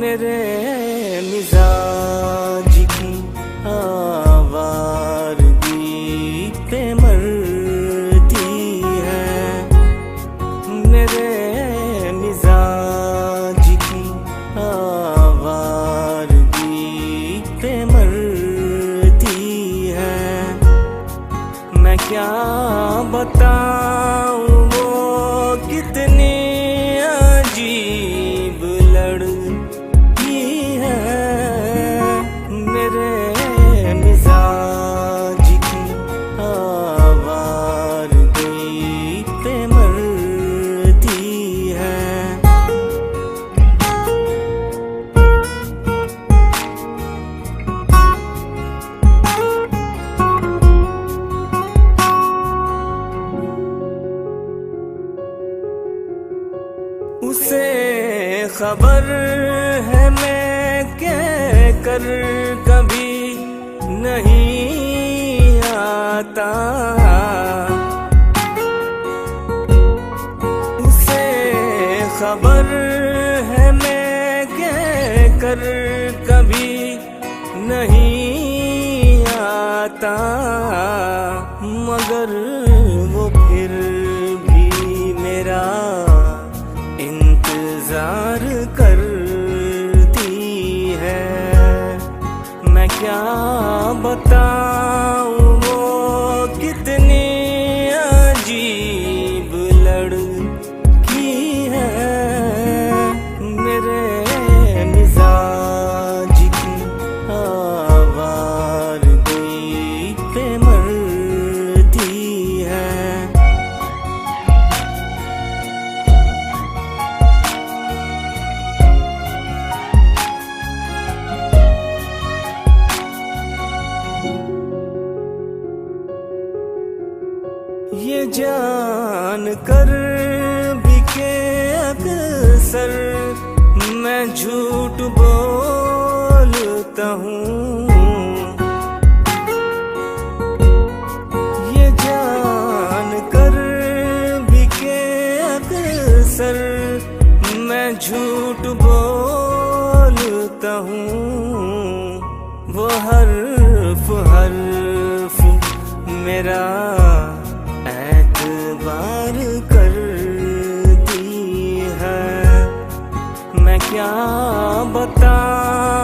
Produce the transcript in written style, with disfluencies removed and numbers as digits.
मेरे मिजाज की आवारगी पे मरती है। मेरे मिजाज की आवारगी पे मरती है। मैं क्या बताऊं वो कितनी अजीब लड़की है। मेरे मिजाज की आवारगी पे मरती है। उसे खबर है मैं कह कर कभी नहीं आता। उसे खबर है मैं कह कर कभी नहीं आता। मगर वो फिर भी मेरा इंतजार करती है। मैं क्या बताऊं वो कितनी अजीब लड़की है। मेरे मिजाज की आवारगी पे मरती है। ये जान कर भी के अक्सर मैं झूठ बोलता हूँ। ये जान कर भी के अक्सर मैं झूठ बोलता हूँ। वो हर्फ हर्फ मेरा एतबार करती है। मैं क्या बताऊं